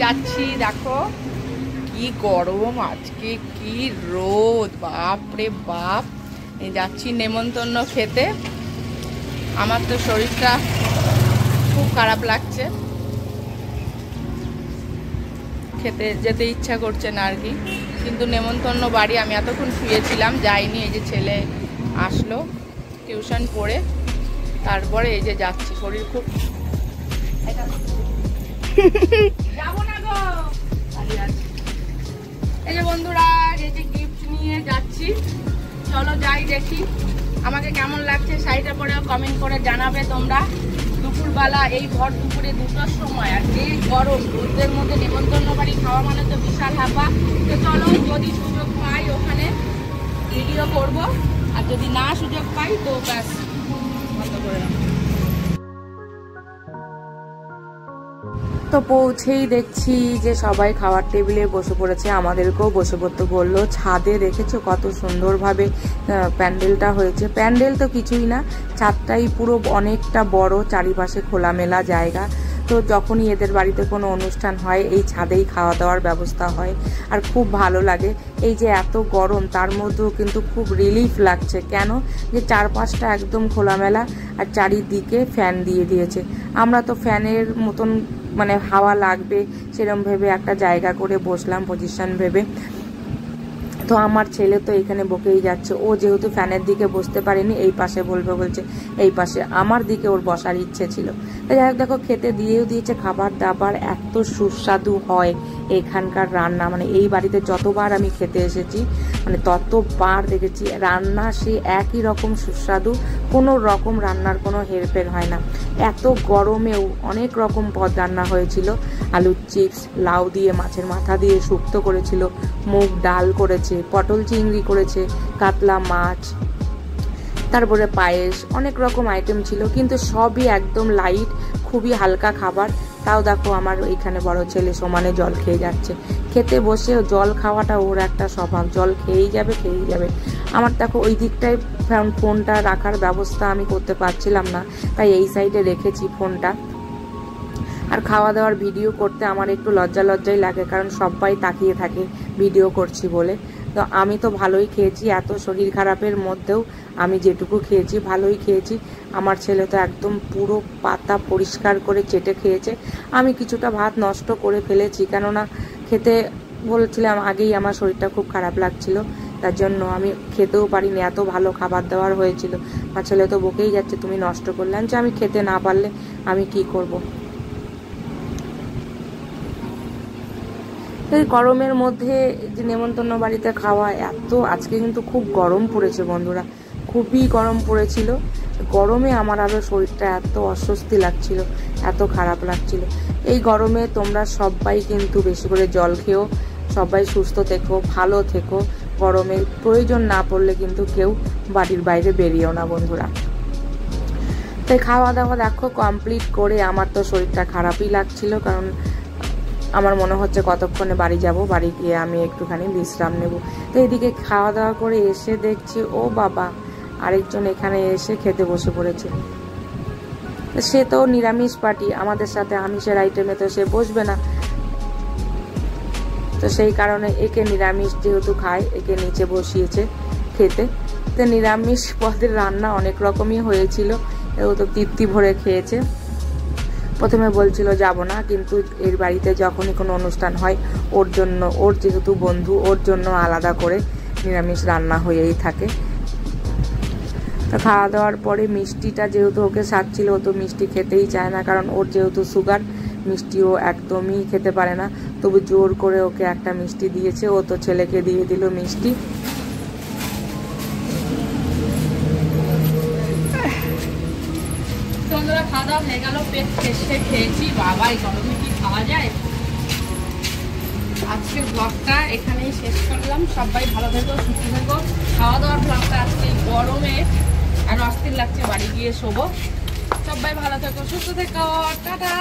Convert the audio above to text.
যাচ্ছি। দেখো কি গরম আজকে, কি রোদ, বাপ রে বাপ। যাচ্ছি নেমন্তন্ন খেতে। আমার তো শরীরটা খুব খারাপ লাগছে, খেতে যেতে ইচ্ছা করছে না আর কি। কিন্তু নেমন্তন্ন বাড়ি, আমি এতক্ষণ শুয়েছিলাম, যাইনি। এই যে ছেলে আসলো টিউশন পড়ে, তারপরে এই যে যাচ্ছি। শরীর খুব যাবো না গো। এই যে বন্ধুরা, এই যে গিফট নিয়ে যাচ্ছি, চলো যাই দেখি আমাকে কেমন লাগছে। শাড়িটা পরেও কমেন্ট করে জানাবে তোমরা। দুপুরবেলা এই ভর দুপুরে 2টার সময়, আর যে গরম রোদের মধ্যে নেমন্তন্ন বাড়ি খাওয়া মানে তো বিশাল হাঁপা। তো চলো, যদি সুযোগ পাই ওখানে ভিডিও করব, আর যদি না সুযোগ পাই তো ব্যাস বন্ধ করে দেবো। তো পৌঁছেই দেখছি যে সবাই খাওয়ার টেবিলে বসে পড়েছে, আমাদেরকেও বসে পড়তে বললো। ছাদে দেখেছো কত সুন্দরভাবে প্যান্ডেলটা হয়েছে। প্যান্ডেল তো কিছুই না, ছাদটাই পুরো অনেকটা বড়, চারিপাশে খোলামেলা জায়গা। তো যখনই এদের বাড়িতে কোনো অনুষ্ঠান হয় এই ছাদেই খাওয়া দাওয়ার ব্যবস্থা হয়, আর খুব ভালো লাগে। এই যে এত গরম তার মধ্যেও কিন্তু খুব রিলিফ লাগছে। কেন যে চারপাশটা একদম খোলামেলা, আর চারিদিকে ফ্যান দিয়ে দিয়েছে। আমরা তো ফ্যানের মতন মানে হাওয়া লাগবে সেরকম ভেবে একটা জায়গা করে বসলাম, পজিশন ভেবে। তো আমার ছেলে তো এখানে বকেই যাচ্ছে, ও যেহেতু ফ্যানের দিকে বসতে পারেনি, এই পাশে বলছে এই পাশে। আমার দিকে ওর বসার ইচ্ছে ছিল। তাই যাই হোক, দেখো খেতে দিয়েও দিয়েছে। খাবার দাবার এত সুস্বাদু হয় এখানকার রান্না, মানে এই বাড়িতে যতবার আমি খেতে এসেছি মানে ততবার দেখেছি রান্না সে একই রকম সুস্বাদু, কোনো রকম রান্নার কোনো হেরফের হয় না। এত গরমেও অনেক রকম পদ রান্না হয়েছিল। আলুর চিপস, লাউ দিয়ে, মাছের মাথা দিয়ে শুক্তো করেছিল, মুগ ডাল করেছে, পটল চিংড়ি করেছে, কাতলা মাছ, তারপরে পায়েস, অনেক রকম আইটেম ছিল, কিন্তু সবই একদম লাইট, খুবই হালকা খাবার। তাও দেখো আমার এখানে বড় ছেলে সমানে জল খেয়ে যাচ্ছে। খেতে বসেও জল খাওয়াটা ওর একটা স্বভাব, জল খেয়েই যাবে। আমার দেখো ওই দিকটায় ফোনটা রাখার ব্যবস্থা আমি করতে পারছিলাম না, তাই এই সাইডে রেখেছি ফোনটা। আর খাওয়া দাওয়ার ভিডিও করতে আমার একটু লজ্জাই লাগে, কারণ সবাই তাকিয়ে থাকে ভিডিও করছি বলে। তো আমি তো ভালোই খেয়েছি, এত শরীর খারাপের মধ্যেও আমি যেটুকু খেয়েছি ভালোই খেয়েছি। আমার ছেলে তো একদম পুরো পাতা পরিষ্কার করে চেটে খেয়েছে। আমি কিছুটা ভাত নষ্ট করে ফেলেছি, কেননা খেতে বলেছিলাম আগেই আমার শরীরটা খুব খারাপ লাগছিল, তার জন্য আমি খেতেও পারিনি। এত ভালো খাবার দাবার হয়েছিল। আমার ছেলে তো বকেই যাচ্ছে তুমি নষ্ট করলে। যে আমি খেতে না পারলে আমি কি করব। এই গরমের মধ্যে যে নেমন্তন্ন বাড়িতে খাওয়া, এত আজকে কিন্তু খুব গরম পড়েছে বন্ধুরা, খুবই গরম পড়েছিল। গরমে আমার আরও শরীরটা এত অস্বস্তি লাগছিল, এত খারাপ লাগছিল। এই গরমে তোমরা সবাই কিন্তু বেশি করে জল খেও, সবাই সুস্থ থেকো, ভালো থেকো। গরমে প্রয়োজন না পড়লে কিন্তু কেউ বাড়ির বাইরে বেরিয়েও না বন্ধুরা। তাই খাওয়া দাওয়া দেখো কমপ্লিট করে আমার তো শরীরটা খারাপই লাগছিল, কারণ আমার মনে হচ্ছে কতক্ষণে বাড়ি যাব, বাড়ি গিয়ে আমি একটুখানি বিশ্রাম নেব। তো এদিকে খাওয়া দাওয়া করে এসে দেখছি ও বাবা, আরেকজন এখানে এসে খেতে বসে পড়েছে। সে তো নিরামিষ পার্টি, আমাদের সাথে আমিষের আইটেমে তো সে বসবে না। তো সেই কারণে একে নিরামিষ যেহেতু খায়, একে নিচে বসিয়েছে খেতে। তো নিরামিষ পদের রান্না অনেক রকমই হয়েছিল, ও তো তৃপ্তি ভরে খেয়েছে। প্রথমে বলছিল যাব না, কিন্তু এর বাড়িতে যখনই কোনো অনুষ্ঠান হয় ওর জন্য, ওর যেহেতু বন্ধু, ওর জন্য আলাদা করে নিরামিষ রান্না হয়েই থাকে। তো খাওয়া দাওয়ার পরে মিষ্টিটা যেহেতু ওকে সাজছিল, ও তো মিষ্টি খেতেই চায় না, কারণ ওর যেহেতু সুগার, মিষ্টিও একদমই খেতে পারে না। তবু জোর করে ওকে একটা মিষ্টি দিয়েছে, ও তো ছেলেকে দিয়ে দিল মিষ্টি। খাওয়া দাওয়া হয়ে গেল, পেট ঠেসে খেয়েছি। বাবা এই গরমে কি খাওয়া যায়। আজকের ব্লগটা এখানেই শেষ করলাম। সবাই ভালো থেকো, সুস্থ থেকো। খাওয়া দাওয়ার ব্লগটা আজকে গরমে আর অস্থির লাগছে, বাড়ি গিয়ে শোবো। সবাই ভালো থেকো, সুস্থ থেকো, টাটা।